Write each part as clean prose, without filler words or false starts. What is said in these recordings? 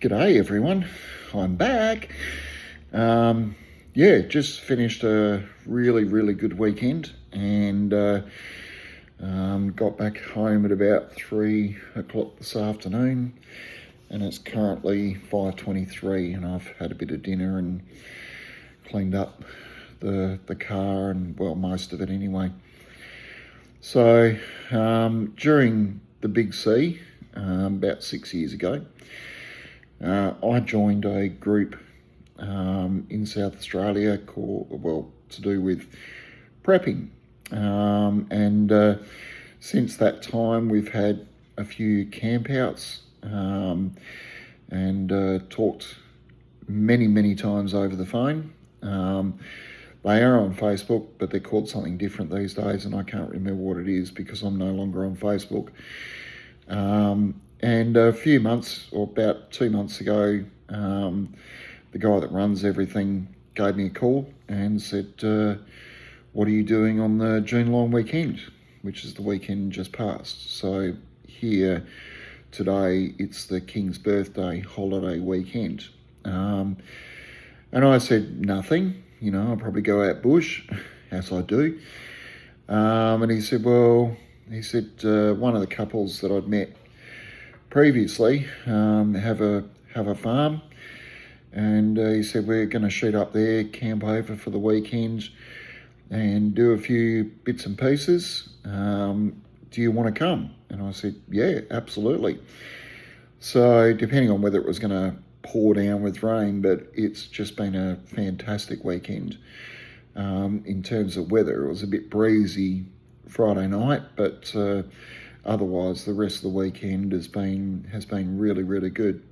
G'day everyone, I'm back. Just finished a really good weekend and got back home at about 3 o'clock this afternoon, and it's currently 5:23 and I've had a bit of dinner and cleaned up the car, and well, most of it anyway. So during the Big C, about 6 years ago, I joined a group in South Australia to do with prepping. And since that time, we've had a few campouts and talked many times over the phone. They are on Facebook, but they're called something different these days, and I can't remember what it is because I'm no longer on Facebook. And a few months, or about 2 months ago, the guy that runs everything gave me a call and said, what are you doing on the June long weekend, which is the weekend just passed. So here today, it's the King's birthday holiday weekend. And I said, nothing, I'll probably go out bush, as I do. And he said, one of the couples that I'd met previously have a farm, and he said, we're going to shoot up there, camp over for the weekend and do a few bits and pieces. Do you want to come? And I said, yeah, absolutely. So depending on whether it was going to pour down with rain, but it's just been a fantastic weekend. In terms of weather, it was a bit breezy Friday night, but otherwise the rest of the weekend has been really good.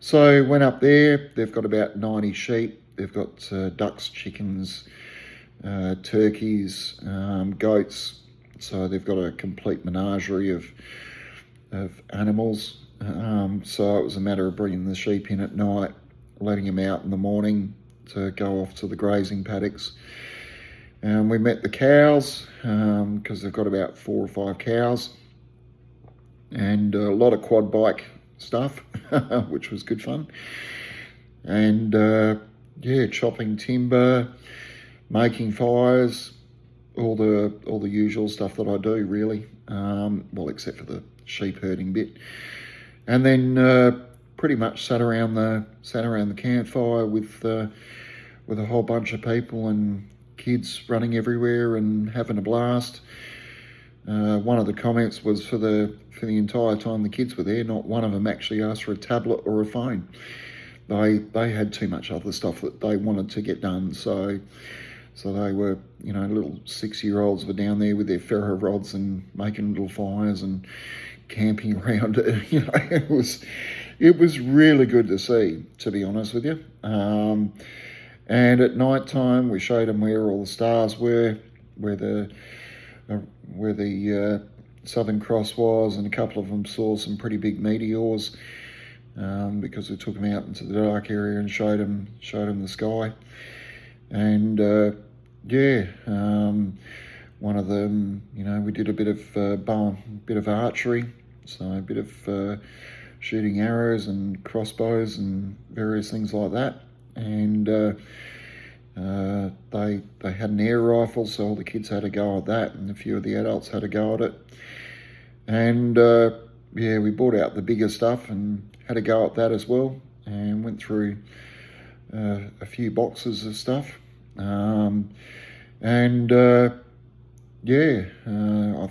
So went up there. They've got about 90 sheep. They've got ducks, chickens, turkeys, goats. So they've got a complete menagerie of animals. So it was a matter of bringing the sheep in at night, letting them out in the morning to go off to the grazing paddocks. We met the cows because they've got about 4 or 5 cows, and a lot of quad bike stuff, which was good fun. And chopping timber, making fires, all the usual stuff that I do really. Except for the sheep herding bit. And then pretty much sat around the campfire with a whole bunch of people and kids running everywhere and having a blast. One of the comments was for the entire time the kids were there, not one of them actually asked for a tablet or a phone. They had too much other stuff that they wanted to get done. So they were, little 6-year-olds were down there with their ferro rods and making little fires and camping around it. It was really good to see, to be honest with you. And at night time, we showed them where all the stars were, where the Southern Cross was, and a couple of them saw some pretty big meteors because we took them out into the dark area and showed them the sky. And one of them, we did a bit of archery, so a bit of shooting arrows and crossbows and various things like that. And they had an air rifle, so all the kids had a go at that, and a few of the adults had a go at it. And we brought out the bigger stuff and had a go at that as well, and went through a few boxes of stuff. I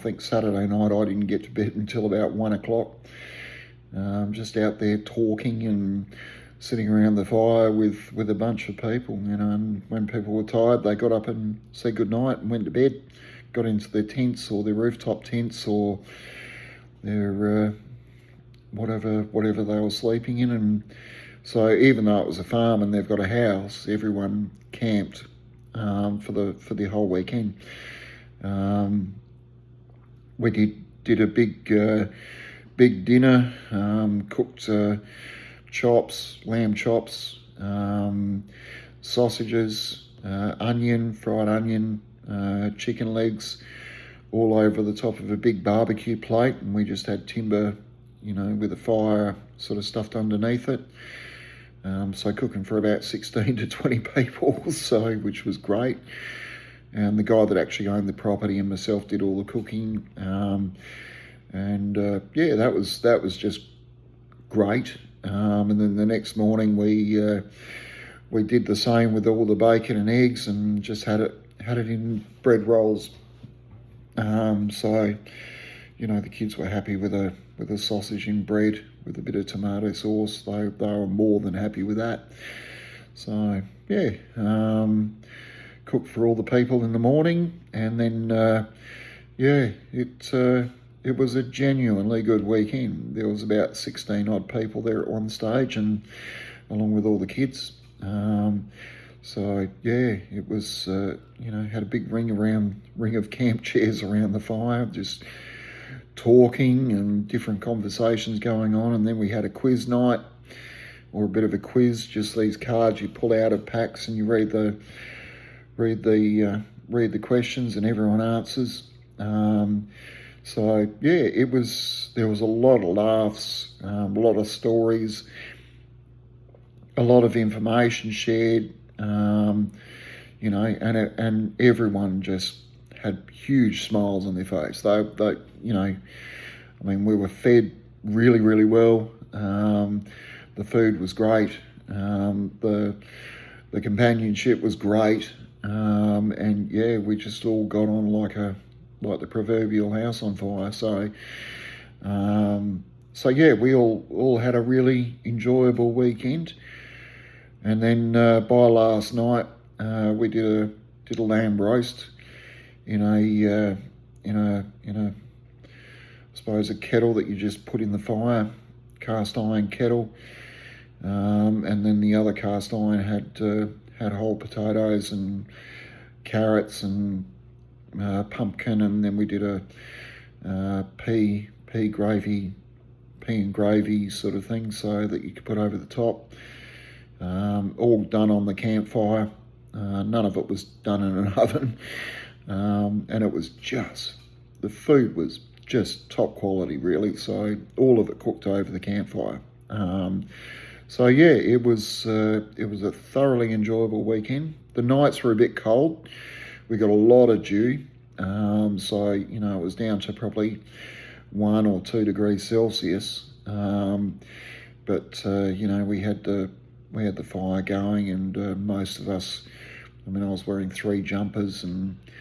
think Saturday night I didn't get to bed until about 1 o'clock. Just out there talking and sitting around the fire with a bunch of people, and when people were tired, they got up and said goodnight and went to bed, got into their tents or their rooftop tents or their whatever they were sleeping in. And so even though it was a farm and they've got a house, everyone camped for the whole weekend. We did a big dinner, cooked chops, lamb chops, sausages, fried onion, chicken legs, all over the top of a big barbecue plate, and we just had timber with a fire sort of stuffed underneath it. So cooking for about 16 to 20 people, so which was great. And the guy that actually owned the property and myself did all the cooking. That was just great. And then the next morning we did the same with all the bacon and eggs, and just had it in bread rolls. The kids were happy with a sausage in bread with a bit of tomato sauce. They were more than happy with that. So cooked for all the people in the morning, and then it was a genuinely good weekend. There was about 16 odd people there at one stage, and along with all the kids. It was had a big ring of camp chairs around the fire, just talking and different conversations going on. And then we had a quiz night, or a bit of a quiz, just these cards you pull out of packs and you read the questions and everyone answers. There was a lot of laughs, a lot of stories, a lot of information shared, and everyone just had huge smiles on their face. We were fed really, really well. The food was great. The companionship was great. We just all got on like the proverbial house on fire. We all had a really enjoyable weekend. And then by last night, we did a lamb roast in a I suppose a kettle that you just put in the fire, cast iron kettle. And then the other cast iron had whole potatoes and carrots and pumpkin, and then we did a pea and gravy sort of thing, so that you could put over the top. All done on the campfire. None of it was done in an oven. And it was the food was just top quality, really. So all of it cooked over the campfire. It was a thoroughly enjoyable weekend. The nights were a bit cold. We got a lot of dew. It was down to probably 1 or 2 degrees Celsius. We had the fire going, and most of us, I was wearing 3 jumpers and a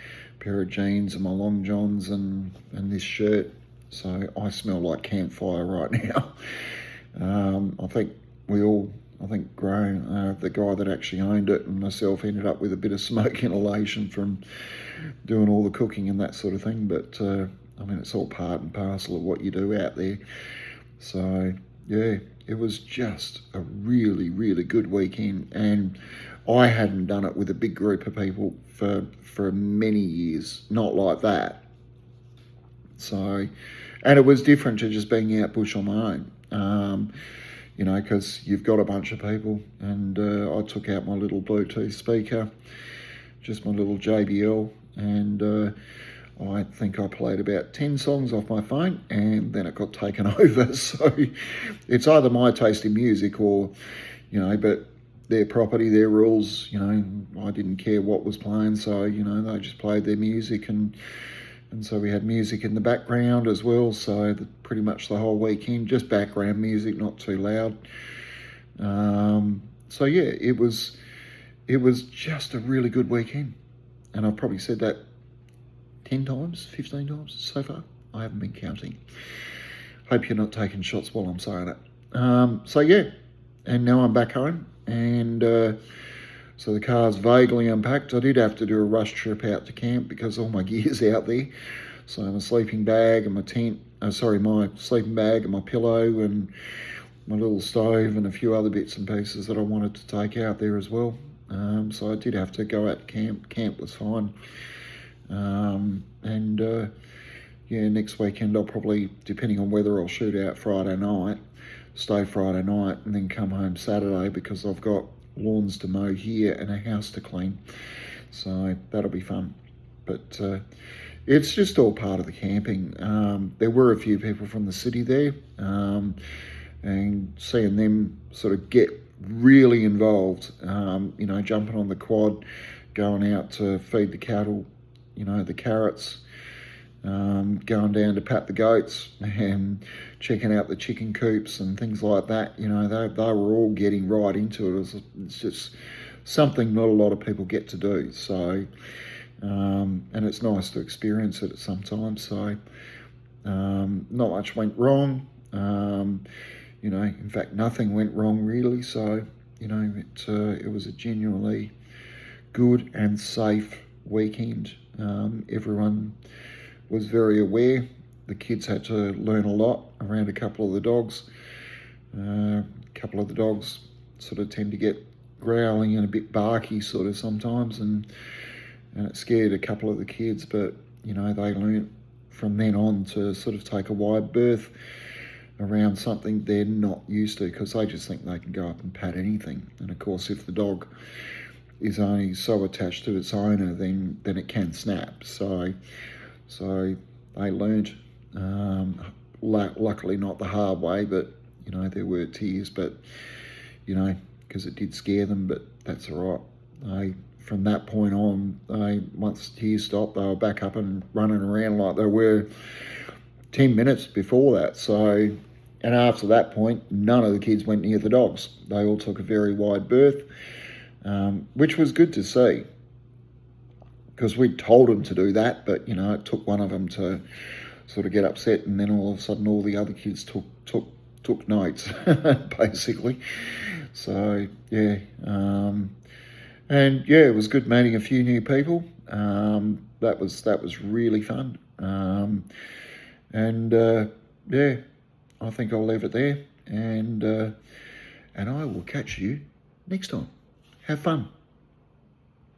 pair of jeans and my long johns and this shirt. So I smell like campfire right now. I think Graham, the guy that actually owned it, and myself ended up with a bit of smoke inhalation from doing all the cooking and that sort of thing. But it's all part and parcel of what you do out there. So it was just a really, really good weekend, and I hadn't done it with a big group of people for many years, not like that. So, and it was different to just being out bush on my own, because you've got a bunch of people, and I took out my little Bluetooth speaker, just my little JBL, and I think I played about 10 songs off my phone, and then it got taken over. So it's either my taste in music or, but their property, their rules, I didn't care what was playing. So, they just played their music, and so we had music in the background as well. So pretty much the whole weekend, just background music, not too loud. It was just a really good weekend. And I've probably said that 10 times, 15 times so far. I haven't been counting. Hope you're not taking shots while I'm saying it. And now I'm back home, and so the car's vaguely unpacked. I did have to do a rush trip out to camp because all my gear's out there. So my sleeping bag and my my sleeping bag and my pillow and my little stove and a few other bits and pieces that I wanted to take out there as well. So I did have to go out to camp. Camp was fine. Next weekend I'll probably, depending on whether I'll shoot out Friday night, stay Friday night and then come home Saturday, because I've got lawns to mow here and a house to clean. So that'll be fun. But it's just all part of the camping. There were a few people from the city there, and seeing them sort of get really involved, jumping on the quad, going out to feed the cattle, the carrots, going down to pat the goats and checking out the chicken coops and things like that. They were all getting right into it. It's just something not a lot of people get to do. So, and it's nice to experience it sometimes. So, not much went wrong. In fact, nothing went wrong really. So, it was a genuinely good and safe weekend. Everyone was very aware. The kids had to learn a lot around a couple of the dogs. A couple of the dogs sort of tend to get growling and a bit barky sort of sometimes, and it scared a couple of the kids, but they learnt from then on to sort of take a wide berth around something they're not used to, because they just think they can go up and pat anything. And of course, if the dog is only so attached to its owner, then it can snap. So they learnt, luckily not the hard way, but there were tears, but because it did scare them, but that's all right. From that point on, once the tears stopped, they were back up and running around like they were 10 minutes before that. So, and after that point, none of the kids went near the dogs. They all took a very wide berth, which was good to see, because we told them to do that, but it took one of them to sort of get upset, and then all of a sudden all the other kids took notes, basically. So yeah, and yeah, it was good meeting a few new people. That was really fun. Yeah, I think I'll leave it there, and I will catch you next time. Have fun.